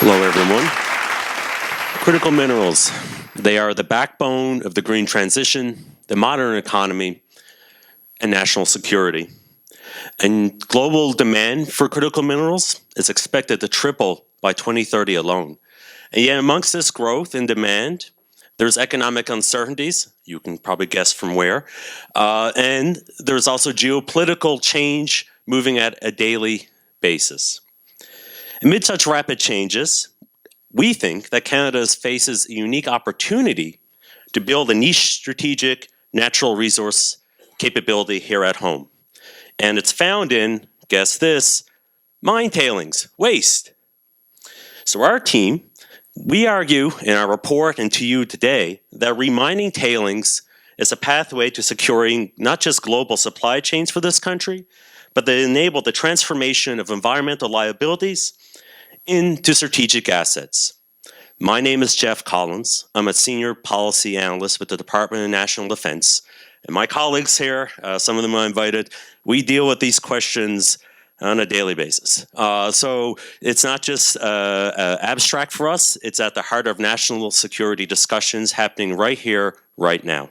Hello, everyone. Critical minerals. They are the backbone of the green transition, the modern economy, and national security. And global demand for critical minerals is expected to triple by 2030 alone. And yet amongst this growth in demand, there's economic uncertainties, you can probably guess from where, and there's also geopolitical change moving at a daily basis. Amid such rapid changes, we think that Canada faces a unique opportunity to build a niche strategic natural resource capability here at home. And it's found in, guess this, mine tailings, waste. So our team, we argue in our report and to you today that remining tailings is a pathway to securing not just global supply chains for this country, but that enable the transformation of environmental liabilities into strategic assets. My name is Jeff Collins. I'm a senior policy analyst with the Department of National Defense. And my colleagues here, some of them I invited, we deal with these questions on a daily basis. So it's not just abstract for us, it's at the heart of national security discussions happening right here, right now.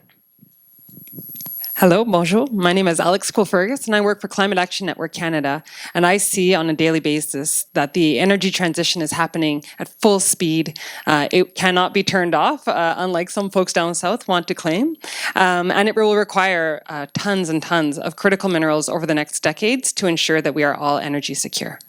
Hello, bonjour. My name is Alex Cool-Fergus, and I work for Climate Action Network Canada. And I see on a daily basis that the energy transition is happening at full speed. It cannot be turned off, unlike some folks down south want to claim. And it will require tons and tons of critical minerals over the next decades to ensure that we are all energy secure.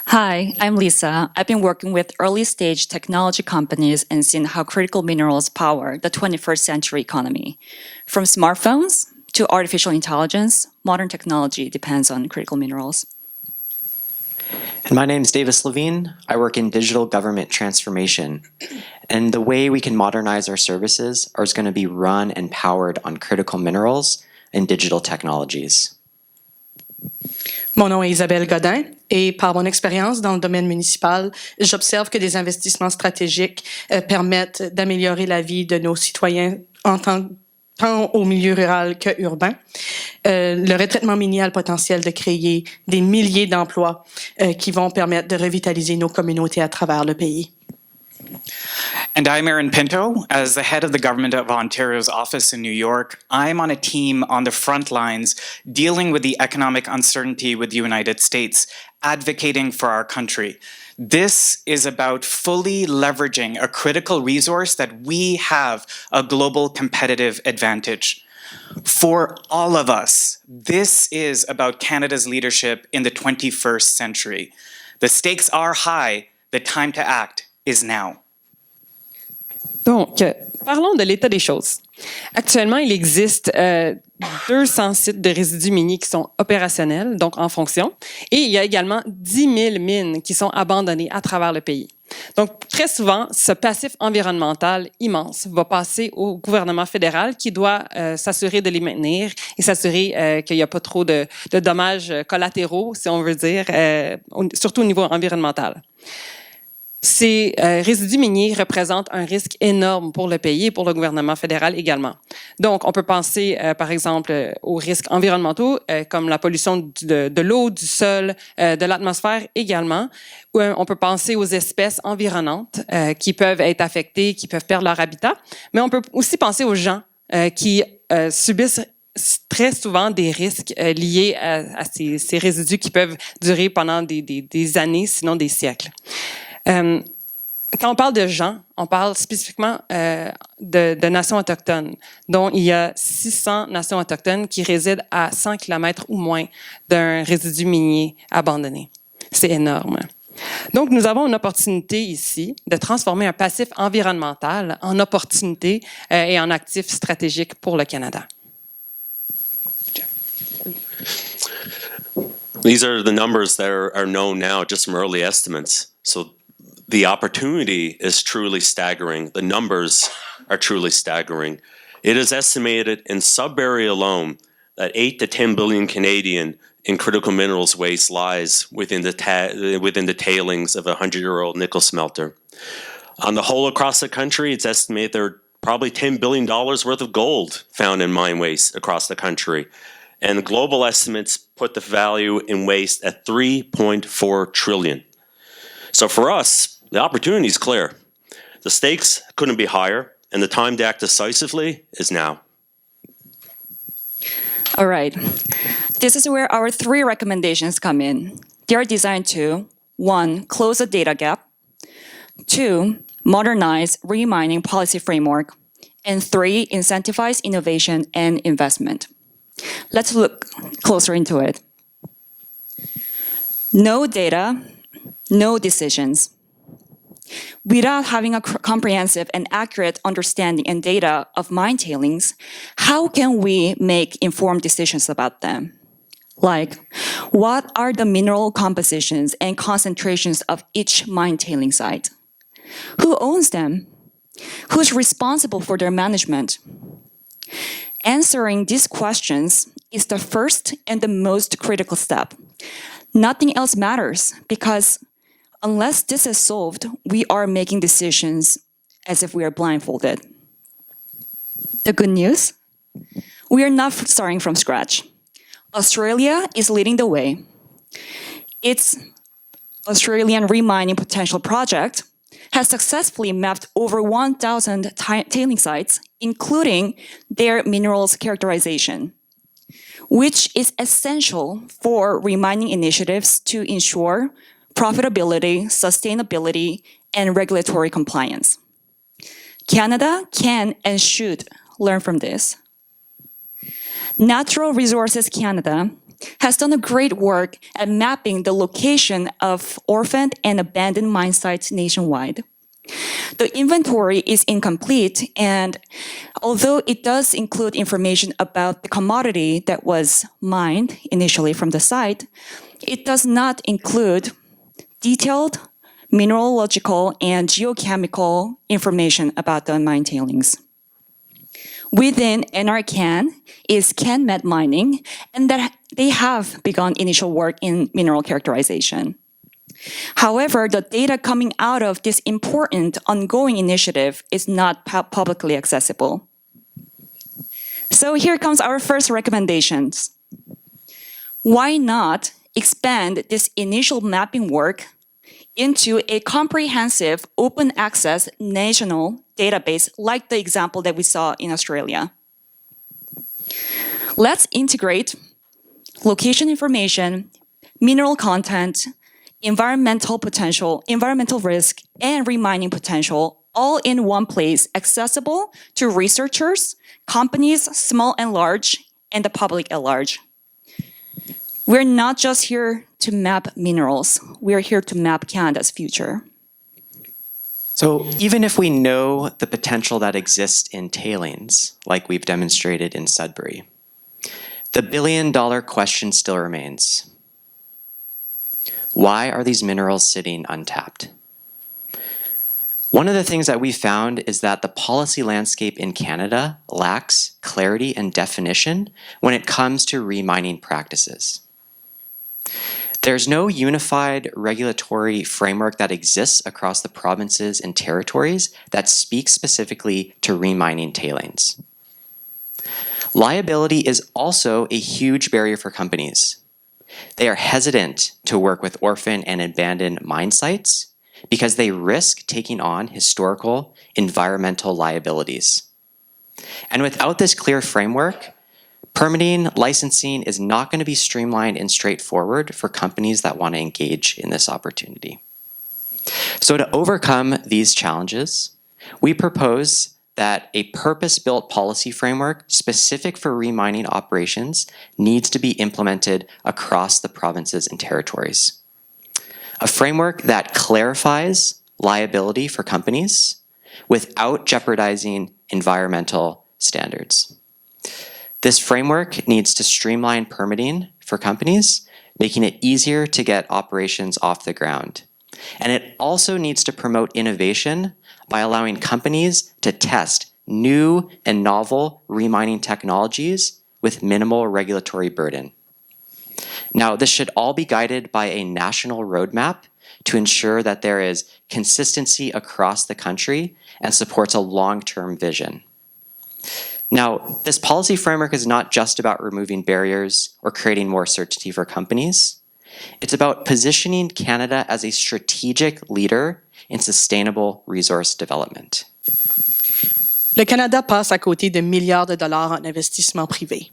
Hi, I'm Lisa. I've been working with early-stage technology companies and seen how critical minerals power the 21st century economy. From smartphones to artificial intelligence, modern technology depends on critical minerals. And my name is Levine. I work in digital government transformation. And the way we can modernize our services is going to be run and powered on critical minerals and digital technologies. Mon nom est Isabelle Godin et par mon expérience dans le domaine municipal, j'observe que des investissements stratégiques permettent d'améliorer la vie de nos citoyens tant au milieu rural que urbain. Le retraitement minier a le potentiel de créer des milliers d'emplois qui vont permettre de revitaliser nos communautés à travers le pays. And I'm Aaron Pinto. As the head of the Government of Ontario's office in New York, I'm on a team on the front lines dealing with the economic uncertainty with the United States, advocating for our country. This is about fully leveraging a critical resource that we have a global competitive advantage. For all of us, this is about Canada's leadership in the 21st century. The stakes are high. The time to act is now. Donc, parlons de l'état des choses. Actuellement, il existe 200 sites de résidus miniers qui sont opérationnels, donc en fonction, et il y a également 10 000 mines qui sont abandonnées à travers le pays. Donc, très souvent, ce passif environnemental immense va passer au gouvernement fédéral qui doit s'assurer de les maintenir et s'assurer qu'il n'y a pas trop de dommages collatéraux, si on veut dire, surtout au niveau environnemental. Ces résidus miniers représentent un risque énorme pour le pays et pour le gouvernement fédéral également. Donc, on peut penser, par exemple, aux risques environnementaux, comme la pollution de l'eau, du sol, de l'atmosphère également. On peut penser aux espèces environnantes qui peuvent être affectées, qui peuvent perdre leur habitat. Mais on peut aussi penser aux gens qui subissent très souvent des risques liés à ces résidus qui peuvent durer pendant des années, sinon des siècles. Quand on parle de gens, on parle spécifiquement de nations autochtones, dont il y a 600 nations autochtones qui résident à 100 km ou moins d'un résidu minier abandonné. C'est énorme. Donc, nous avons une opportunité ici de transformer un passif environnemental en opportunité et en actif stratégique pour le Canada. These are the numbers that are known now just from early estimates. So the opportunity is truly staggering. The numbers are truly staggering. It is estimated in Sudbury alone that 8 to 10 billion Canadian in critical minerals waste lies within the tailings of a 100-year-old nickel smelter. On the whole across the country, it's estimated there are probably $10 billion worth of gold found in mine waste across the country. And global estimates put the value in waste at $3.4 trillion. So for us, the opportunity is clear. The stakes couldn't be higher, and the time to act decisively is now. All right. This is where our 3 recommendations come in. They are designed to 1. Close a data gap. 2. Modernize remining policy framework. And 3. Incentivize innovation and investment. Let's look closer into it. No data, no decisions. Without having a comprehensive and accurate understanding and data of mine tailings, how can we make informed decisions about them? Like, what are the mineral compositions and concentrations of each mine tailing site? Who owns them? Who's responsible for their management? Answering these questions is the first and the most critical step. Nothing else matters because unless this is solved, we are making decisions as if we are blindfolded. The good news? We are not starting from scratch. Australia is leading the way. Its Australian Remining Potential Project has successfully mapped over 1,000 tailing sites, including their minerals characterization, which is essential for remining initiatives to ensure profitability, sustainability, and regulatory compliance. Canada can and should learn from this. Natural Resources Canada has done a great work at mapping the location of orphaned and abandoned mine sites nationwide. The inventory is incomplete, and although it does include information about the commodity that was mined initially from the site, it does not include detailed mineralogical and geochemical information about the mine tailings. Within NRCan is CanMet Mining, and that they have begun initial work in mineral characterization. However, the data coming out of this important ongoing initiative is not publicly accessible. So here comes our first recommendations. Why not expand this initial mapping work into a comprehensive open access national database like the example that we saw in Australia? Let's integrate location information, mineral content, environmental potential, environmental risk, and remining potential all in one place, accessible to researchers, companies, small and large, and the public at large. We're not just here to map minerals, we're here to map Canada's future. So even if we know the potential that exists in tailings, like we've demonstrated in Sudbury, the billion-dollar question still remains. Why are these minerals sitting untapped? One of the things that we found is that the policy landscape in Canada lacks clarity and definition when it comes to remining practices. There's no unified regulatory framework that exists across the provinces and territories that speaks specifically to remining tailings. Liability is also a huge barrier for companies. They are hesitant to work with orphan and abandoned mine sites because they risk taking on historical environmental liabilities. And without this clear framework, permitting, licensing is not going to be streamlined and straightforward for companies that want to engage in this opportunity. So to overcome these challenges, we propose that a purpose-built policy framework specific for remining operations needs to be implemented across the provinces and territories. A framework that clarifies liability for companies without jeopardizing environmental standards. This framework needs to streamline permitting for companies, making it easier to get operations off the ground. And it also needs to promote innovation by allowing companies to test new and novel remining technologies with minimal regulatory burden. Now, this should all be guided by a national roadmap to ensure that there is consistency across the country and supports a long-term vision. Now, this policy framework is not just about removing barriers or creating more certainty for companies. It's about positioning Canada as a strategic leader in sustainable resource development. Le Canada passe à côté de milliards de dollars en investissements privés.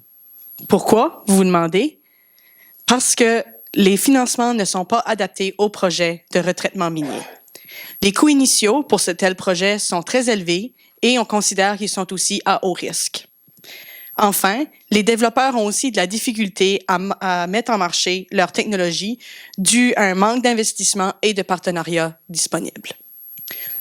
Pourquoi, vous vous demandez? Parce que les financements ne sont pas adaptés aux projets de retraitement minier. Les coûts initiaux pour ce tel projet sont très élevés et on considère qu'ils sont aussi à haut risque. Enfin, les développeurs ont aussi de la difficulté à mettre en marché leur technologie dû à un manque d'investissement et de partenariats disponibles.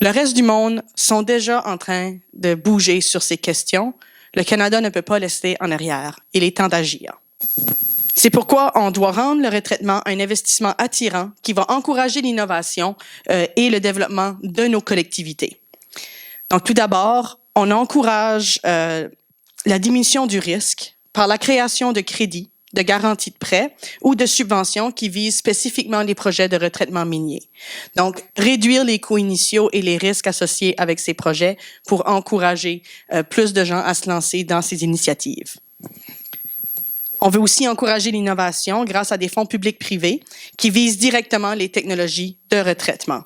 Le reste du monde sont déjà en train de bouger sur ces questions. Le Canada ne peut pas rester en arrière. Il est temps d'agir. C'est pourquoi on doit rendre le retraitement un investissement attirant qui va encourager l'innovation et le développement de nos collectivités. Donc, tout d'abord, on encourage la diminution du risque par la création de crédits, de garanties de prêts ou de subventions qui visent spécifiquement les projets de retraitement minier. Donc, réduire les coûts initiaux et les risques associés avec ces projets pour encourager plus de gens à se lancer dans ces initiatives. On veut aussi encourager l'innovation grâce à des fonds publics-privés qui visent directement les technologies de retraitement.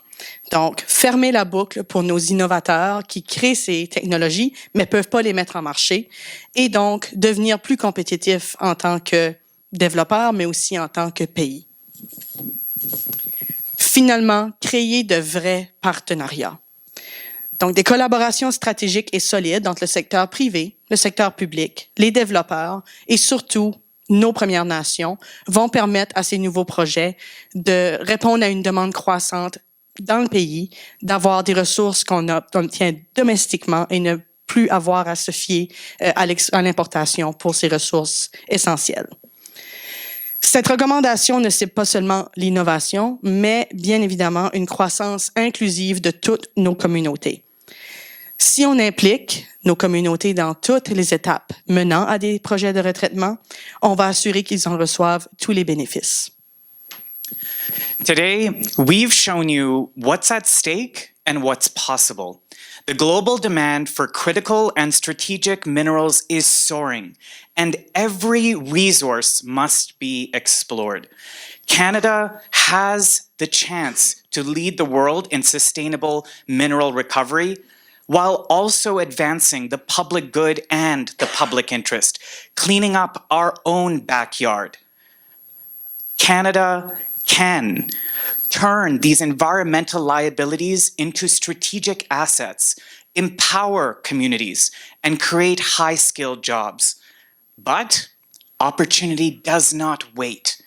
Donc, fermer la boucle pour nos innovateurs qui créent ces technologies mais ne peuvent pas les mettre en marché et donc devenir plus compétitifs en tant que développeurs mais aussi en tant que pays. Finalement, créer de vrais partenariats. Donc, des collaborations stratégiques et solides entre le secteur privé, le secteur public, les développeurs et surtout nos Premières Nations vont permettre à ces nouveaux projets de répondre à une demande croissante dans le pays, d'avoir des ressources qu'on obtient domestiquement et ne plus avoir à se fier à l'importation pour ces ressources essentielles. Cette recommandation ne cible pas seulement l'innovation, mais bien évidemment une croissance inclusive de toutes nos communautés. Si on implique nos communautés dans toutes les étapes menant à des projets de retraitement, on va assurer qu'ils en reçoivent tous les bénéfices. Today, we've shown you what's at stake and what's possible. The global demand for critical and strategic minerals is soaring, and every resource must be explored. Canada has the chance to lead the world in sustainable mineral recovery, while also advancing the public good and the public interest, cleaning up our own backyard. Canada can turn these environmental liabilities into strategic assets, empower communities, and create high-skilled jobs. But opportunity does not wait.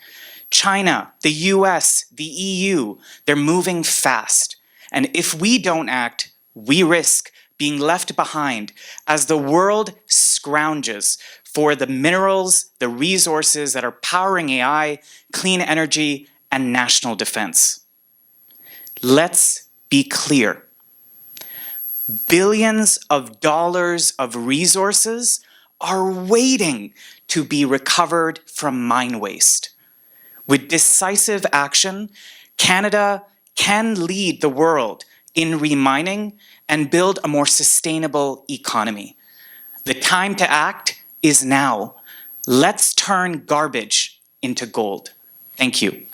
China, the US, the EU, they're moving fast. And if we don't act, we risk being left behind as the world scrounges for the minerals, the resources that are powering AI, clean energy, and national defense. Let's be clear. Billions of dollars of resources are waiting to be recovered from mine waste. With decisive action, Canada can lead the world in remining and build a more sustainable economy. The time to act is now. Let's turn garbage into gold. Thank you.